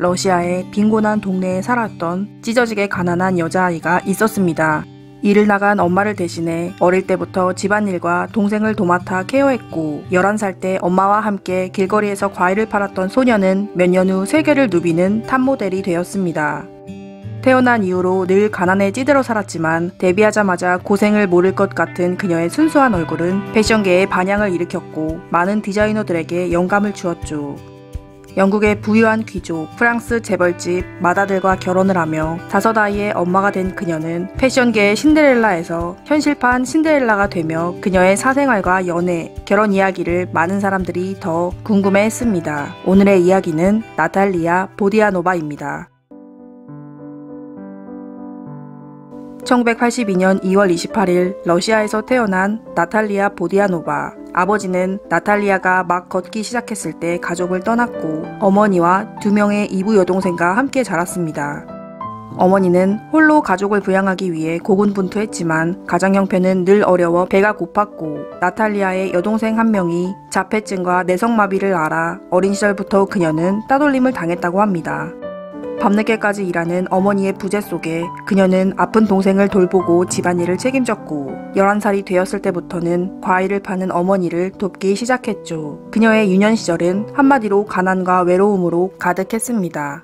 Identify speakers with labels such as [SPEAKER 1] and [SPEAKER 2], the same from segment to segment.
[SPEAKER 1] 러시아의 빈곤한 동네에 살았던 찢어지게 가난한 여자아이가 있었습니다. 일을 나간 엄마를 대신해 어릴 때부터 집안일과 동생을 도맡아 케어했고 11살 때 엄마와 함께 길거리에서 과일을 팔았던 소녀는 몇 년 후 세계를 누비는 탑모델이 되었습니다. 태어난 이후로 늘 가난에 찌들어 살았지만 데뷔하자마자 고생을 모를 것 같은 그녀의 순수한 얼굴은 패션계에 반향을 일으켰고 많은 디자이너들에게 영감을 주었죠. 영국의 부유한 귀족, 프랑스 재벌집 마다들과 결혼을 하며 5아이의 엄마가 된 그녀는 패션계의 신데렐라에서 현실판 신데렐라가 되며 그녀의 사생활과 연애, 결혼 이야기를 많은 사람들이 더 궁금해했습니다. 오늘의 이야기는 나탈리아 보디아노바입니다. 1982년 2월 28일 러시아에서 태어난 나탈리아 보디아노바. 아버지는 나탈리아가 막 걷기 시작했을 때 가족을 떠났고 어머니와 2명의 이부 여동생과 함께 자랐습니다. 어머니는 홀로 가족을 부양하기 위해 고군분투했지만 가정 형편은 늘 어려워 배가 고팠고 나탈리아의 여동생 한 명이 자폐증과 내성마비를 앓아 어린 시절부터 그녀는 따돌림을 당했다고 합니다. 밤늦게까지 일하는 어머니의 부재 속에 그녀는 아픈 동생을 돌보고 집안일을 책임졌고 11살이 되었을 때부터는 과일을 파는 어머니를 돕기 시작했죠. 그녀의 유년 시절은 한마디로 가난과 외로움으로 가득했습니다.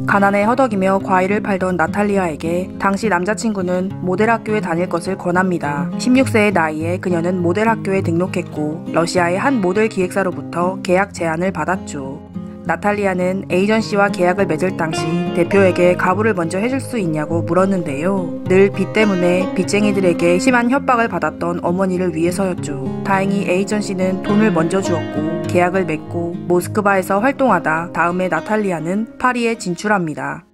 [SPEAKER 1] 가난에 허덕이며 과일을 팔던 나탈리아에게 당시 남자친구는 모델 학교에 다닐 것을 권합니다. 16세의 나이에 그녀는 모델 학교에 등록했고 러시아의 한 모델 기획사로부터 계약 제안을 받았죠. 나탈리아는 에이전시와 계약을 맺을 당시 대표에게 가부를 먼저 해줄 수 있냐고 물었는데요. 늘 빚 때문에 빚쟁이들에게 심한 협박을 받았던 어머니를 위해서였죠. 다행히 에이전시는 돈을 먼저 주었고 계약을 맺고 모스크바에서 활동하다 다음에 나탈리아는 파리에 진출합니다.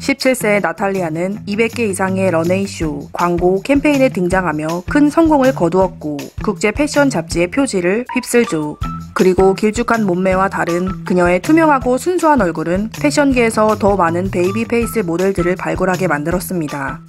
[SPEAKER 1] 17세의 나탈리아는 200개 이상의 런웨이쇼, 광고, 캠페인에 등장하며 큰 성공을 거두었고 국제 패션 잡지의 표지를 휩쓸죠. 그리고 길쭉한 몸매와 다른 그녀의 투명하고 순수한 얼굴은 패션계에서 더 많은 베이비 페이스 모델들을 발굴하게 만들었습니다.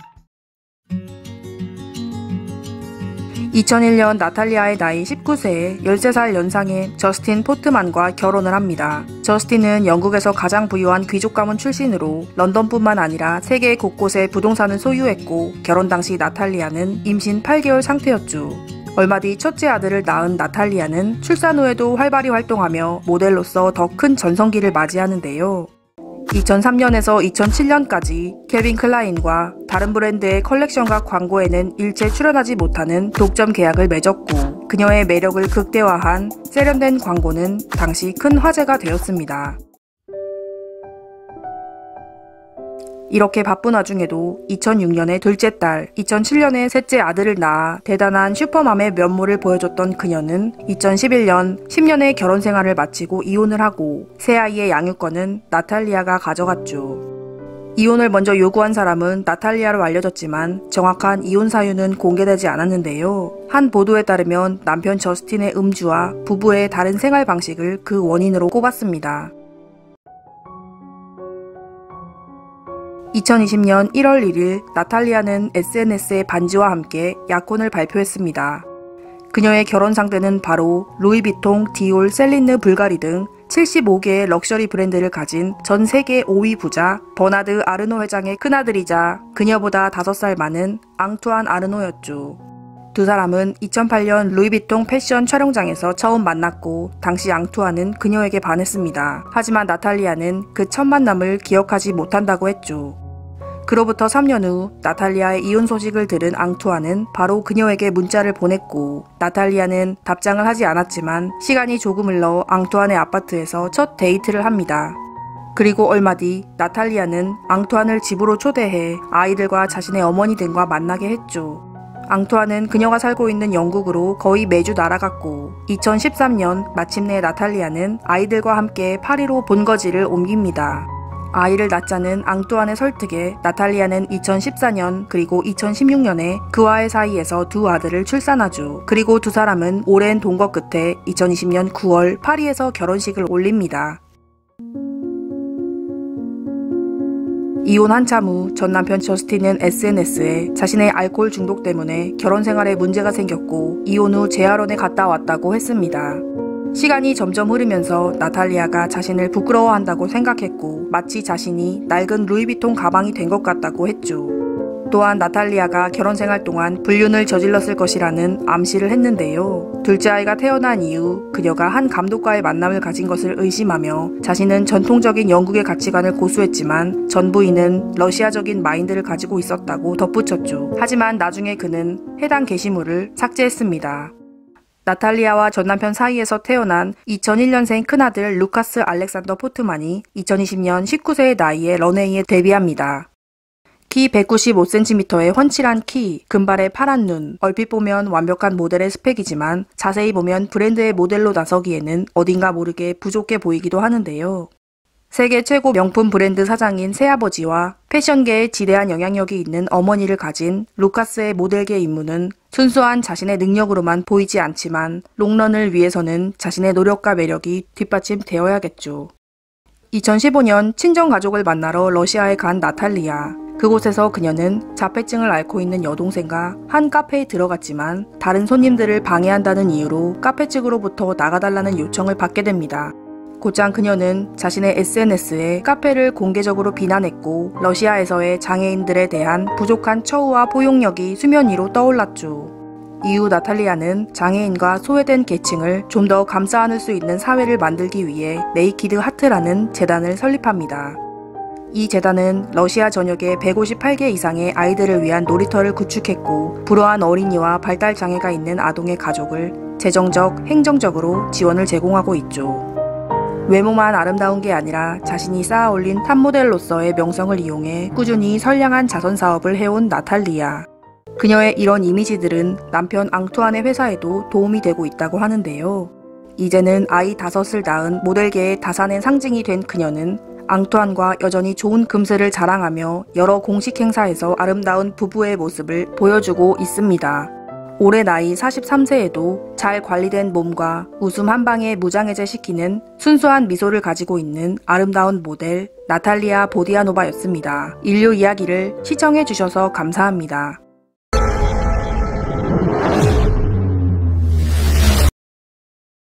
[SPEAKER 1] 2001년 나탈리아의 나이 19세에 13살 연상의 저스틴 포트만과 결혼을 합니다. 저스틴은 영국에서 가장 부유한 귀족 가문 출신으로 런던뿐만 아니라 세계 곳곳에 부동산을 소유했고 결혼 당시 나탈리아는 임신 8개월 상태였죠. 얼마 뒤 첫째 아들을 낳은 나탈리아는 출산 후에도 활발히 활동하며 모델로서 더 큰 전성기를 맞이하는데요. 2003년에서 2007년까지 캘빈 클라인과 다른 브랜드의 컬렉션과 광고에는 일체 출연하지 못하는 독점 계약을 맺었고 그녀의 매력을 극대화한 세련된 광고는 당시 큰 화제가 되었습니다. 이렇게 바쁜 와중에도 2006년에 둘째 딸, 2007년에 셋째 아들을 낳아 대단한 슈퍼맘의 면모를 보여줬던 그녀는 2011년 10년의 결혼 생활을 마치고 이혼을 하고 새 아이의 양육권은 나탈리아가 가져갔죠. 이혼을 먼저 요구한 사람은 나탈리아로 알려졌지만 정확한 이혼 사유는 공개되지 않았는데요. 한 보도에 따르면 남편 저스틴의 음주와 부부의 다른 생활 방식을 그 원인으로 꼽았습니다. 2020년 1월 1일 나탈리아는 SNS의 반지와 함께 약혼을 발표했습니다. 그녀의 결혼 상대는 바로 루이비통, 디올, 셀린느, 불가리 등 75개의 럭셔리 브랜드를 가진 전 세계 5위 부자 버나드 아르노 회장의 큰아들이자 그녀보다 5살 많은 앙투안 아르노였죠. 두 사람은 2008년 루이비통 패션 촬영장에서 처음 만났고 당시 앙투안은 그녀에게 반했습니다. 하지만 나탈리아는 그 첫 만남을 기억하지 못한다고 했죠. 그로부터 3년 후 나탈리아의 이혼 소식을 들은 앙투안은 바로 그녀에게 문자를 보냈고 나탈리아는 답장을 하지 않았지만 시간이 조금 흘러 앙투안의 아파트에서 첫 데이트를 합니다. 그리고 얼마 뒤 나탈리아는 앙투안을 집으로 초대해 아이들과 자신의 어머니 등과 만나게 했죠. 앙투안은 그녀가 살고 있는 영국으로 거의 매주 날아갔고 2013년 마침내 나탈리아는 아이들과 함께 파리로 본거지를 옮깁니다. 아이를 낳자는 앙투안의 설득에 나탈리아는 2014년 그리고 2016년에 그와의 사이에서 두 아들을 출산하죠. 그리고 두 사람은 오랜 동거 끝에 2020년 9월 파리에서 결혼식을 올립니다. 이혼 한참 후 전 남편 저스틴은 SNS에 자신의 알코올 중독 때문에 결혼 생활에 문제가 생겼고 이혼 후 재활원에 갔다 왔다고 했습니다. 시간이 점점 흐르면서 나탈리아가 자신을 부끄러워한다고 생각했고 마치 자신이 낡은 루이비통 가방이 된 것 같다고 했죠. 또한 나탈리아가 결혼 생활 동안 불륜을 저질렀을 것이라는 암시를 했는데요. 둘째 아이가 태어난 이후 그녀가 한 감독과의 만남을 가진 것을 의심하며 자신은 전통적인 영국의 가치관을 고수했지만 전 부인은 러시아적인 마인드를 가지고 있었다고 덧붙였죠. 하지만 나중에 그는 해당 게시물을 삭제했습니다. 나탈리아와 전 남편 사이에서 태어난 2001년생 큰아들 루카스 알렉산더 포트만이 2020년 19세의 나이에 런웨이에 데뷔합니다. 키 195cm의 훤칠한 키, 금발의 파란 눈, 얼핏 보면 완벽한 모델의 스펙이지만 자세히 보면 브랜드의 모델로 나서기에는 어딘가 모르게 부족해 보이기도 하는데요. 세계 최고 명품 브랜드 사장인 새아버지와 패션계에 지대한 영향력이 있는 어머니를 가진 루카스의 모델계 입문은 순수한 자신의 능력으로만 보이지 않지만 롱런을 위해서는 자신의 노력과 매력이 뒷받침되어야겠죠. 2015년 친정가족을 만나러 러시아에 간 나탈리아. 그곳에서 그녀는 자폐증을 앓고 있는 여동생과 한 카페에 들어갔지만 다른 손님들을 방해한다는 이유로 카페 측으로부터 나가달라는 요청을 받게 됩니다. 곧장 그녀는 자신의 SNS에 카페를 공개적으로 비난했고 러시아에서의 장애인들에 대한 부족한 처우와 포용력이 수면 위로 떠올랐죠. 이후 나탈리아는 장애인과 소외된 계층을 좀 더 감싸 안을 수 있는 사회를 만들기 위해 네이키드 하트라는 재단을 설립합니다. 이 재단은 러시아 전역에 158개 이상의 아이들을 위한 놀이터를 구축했고 불우한 어린이와 발달 장애가 있는 아동의 가족을 재정적, 행정적으로 지원을 제공하고 있죠. 외모만 아름다운 게 아니라 자신이 쌓아올린 탑모델로서의 명성을 이용해 꾸준히 선량한 자선사업을 해온 나탈리아. 그녀의 이런 이미지들은 남편 앙투안의 회사에도 도움이 되고 있다고 하는데요. 이제는 아이 5을 낳은 모델계의 다산의 상징이 된 그녀는 앙투안과 여전히 좋은 금슬을 자랑하며 여러 공식 행사에서 아름다운 부부의 모습을 보여주고 있습니다. 올해 나이 43세에도 잘 관리된 몸과 웃음 한 방에 무장해제시키는 순수한 미소를 가지고 있는 아름다운 모델 나탈리아 보디아노바였습니다. 인류 이야기를 시청해주셔서 감사합니다.